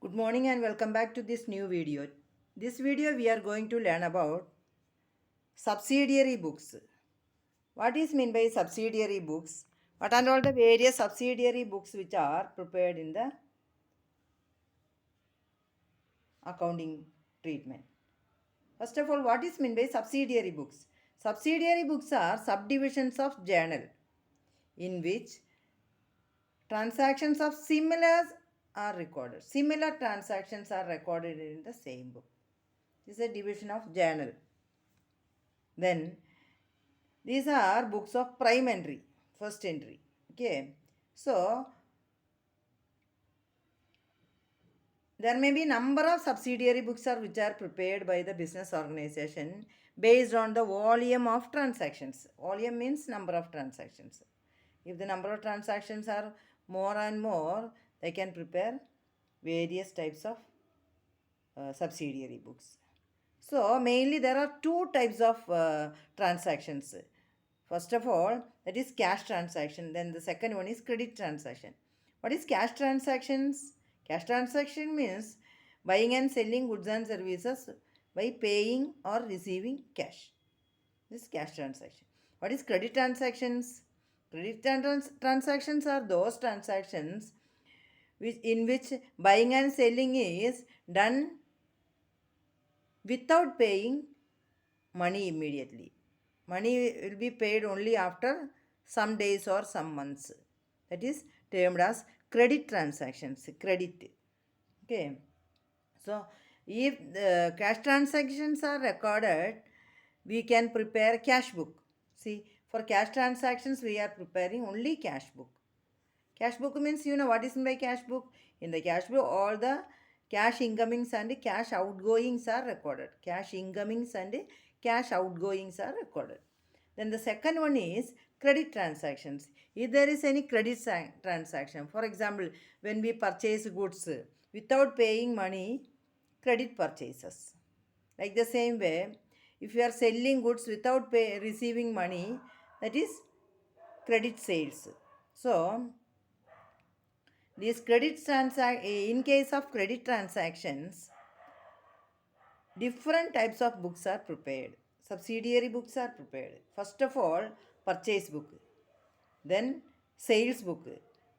Good morning and welcome back to this new video. This video we are going to learn about subsidiary books. What is meant by subsidiary books? What are all the various subsidiary books which are prepared in the accounting treatment? First of all, what is meant by subsidiary books? Subsidiary books are subdivisions of journal in which transactions of similar are recorded. Similar transactions are recorded in the same book. This is a division of journal. Then these are books of prime entry, first entry. Okay. So there may be number of subsidiary books are which are prepared by the business organization based on the volume of transactions. Volume means number of transactions. If the number of transactions are more and more, they can prepare various types of subsidiary books. So mainly there are two types of transactions. First of all, that is cash transaction. Then the second one is credit transaction. What is cash transactions? Cash transaction means buying and selling goods and services by paying or receiving cash. This is cash transaction. What is credit transactions? Transactions are those transactions in which buying and selling is done without paying money immediately. Money will be paid only after some days or some months. That is termed as credit transactions. Credit. Okay. So, if the cash transactions are recorded, we can prepare cash book. See, for cash transactions, we are preparing only cash book. Cash book means you know what is in my cash book? In the cash book, all the cash incomings and cash outgoings are recorded. Cash incomings and cash outgoings are recorded. Then the second one is credit transactions. If there is any credit transaction, for example, when we purchase goods without paying money, credit purchases. Like the same way, if you are selling goods without receiving money, that is credit sales. So, these in case of credit transactions, different types of books are prepared. Subsidiary books are prepared. First of all, purchase book, then sales book,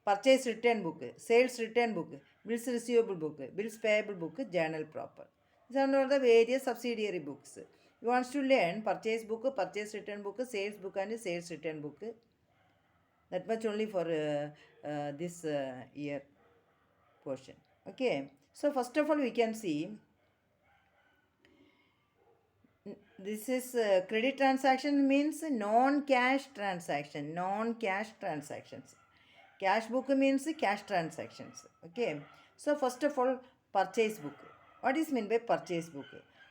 purchase return book, sales return book, bills receivable book, bills payable book, journal proper. These are all the various subsidiary books. You want to learn purchase book, purchase return book, sales book, and sales return book. That much only for this year portion. Okay. So first of all, we can see this is credit transaction means non-cash transaction. Non-cash transactions. Cash book means cash transactions. Okay. So first of all, purchase book. What is meant by purchase book?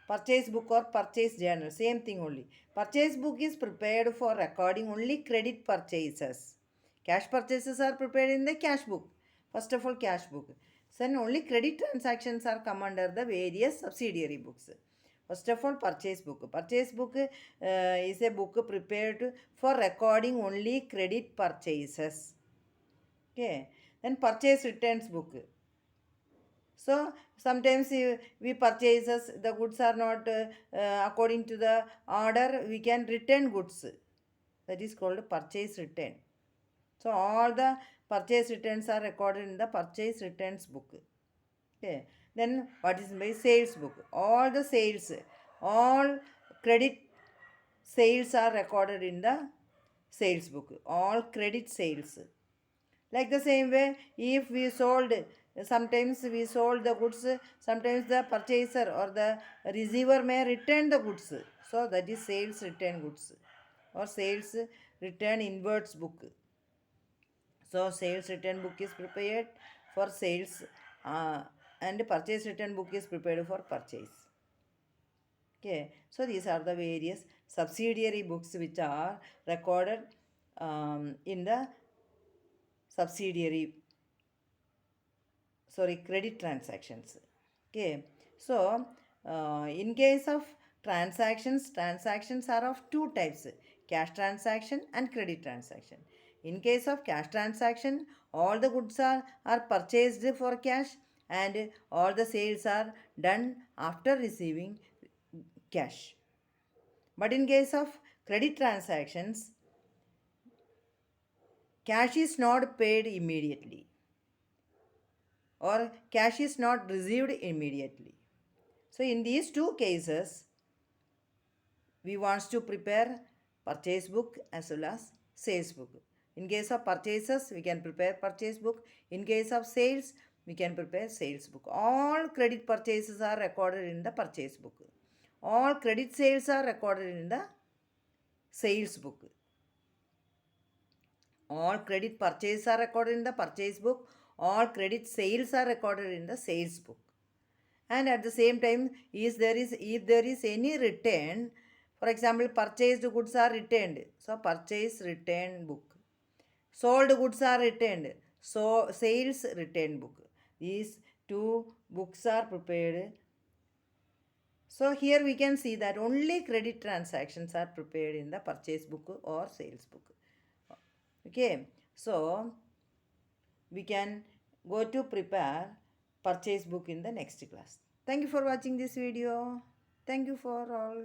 Purchase book or purchase journal, same thing only. Purchase book is prepared for recording only credit purchases. Cash purchases are prepared in the cash book. First of all, cash book. Then only credit transactions are come under the various subsidiary books. First of all, purchase book. Purchase book is a book prepared for recording only credit purchases. Okay. Then purchase returns book. So sometimes we purchases the goods are not according to the order, we can return goods. That is called purchase return. So all the purchase returns are recorded in the purchase returns book. Okay. Then what is my sales book? All the sales, all credit sales are recorded in the sales book. All credit sales. Like the same way, if we sold, sometimes we sold the goods, sometimes the purchaser or the receiver may return the goods. So that is sales return goods or sales return inwards book. So sales return book is prepared for sales and purchase return book is prepared for purchase. Okay, so these are the various subsidiary books which are recorded in the subsidiary, sorry, credit transactions. Okay, so in case of transactions are of two types, cash transaction and credit transaction. In case of cash transaction, all the goods are purchased for cash and all the sales are done after receiving cash. But in case of credit transactions, cash is not paid immediately or cash is not received immediately. So in these two cases, we wants to prepare purchase book as well as sales book. In case of purchases, we can prepare purchase book. In case of sales, we can prepare sales book. All credit purchases are recorded in the purchase book. All credit sales are recorded in the sales book. All credit purchases are recorded in the purchase book. All credit sales are recorded in the sales book. And at the same time, if there is any return, for example, purchased goods are returned, so purchase return book. Sold goods are returned, so sales return book. These two books are prepared. So here we can see that only credit transactions are prepared in the purchase book or sales book. Okay, so we can go to prepare purchase book in the next class. Thank you for watching this video. Thank you for all.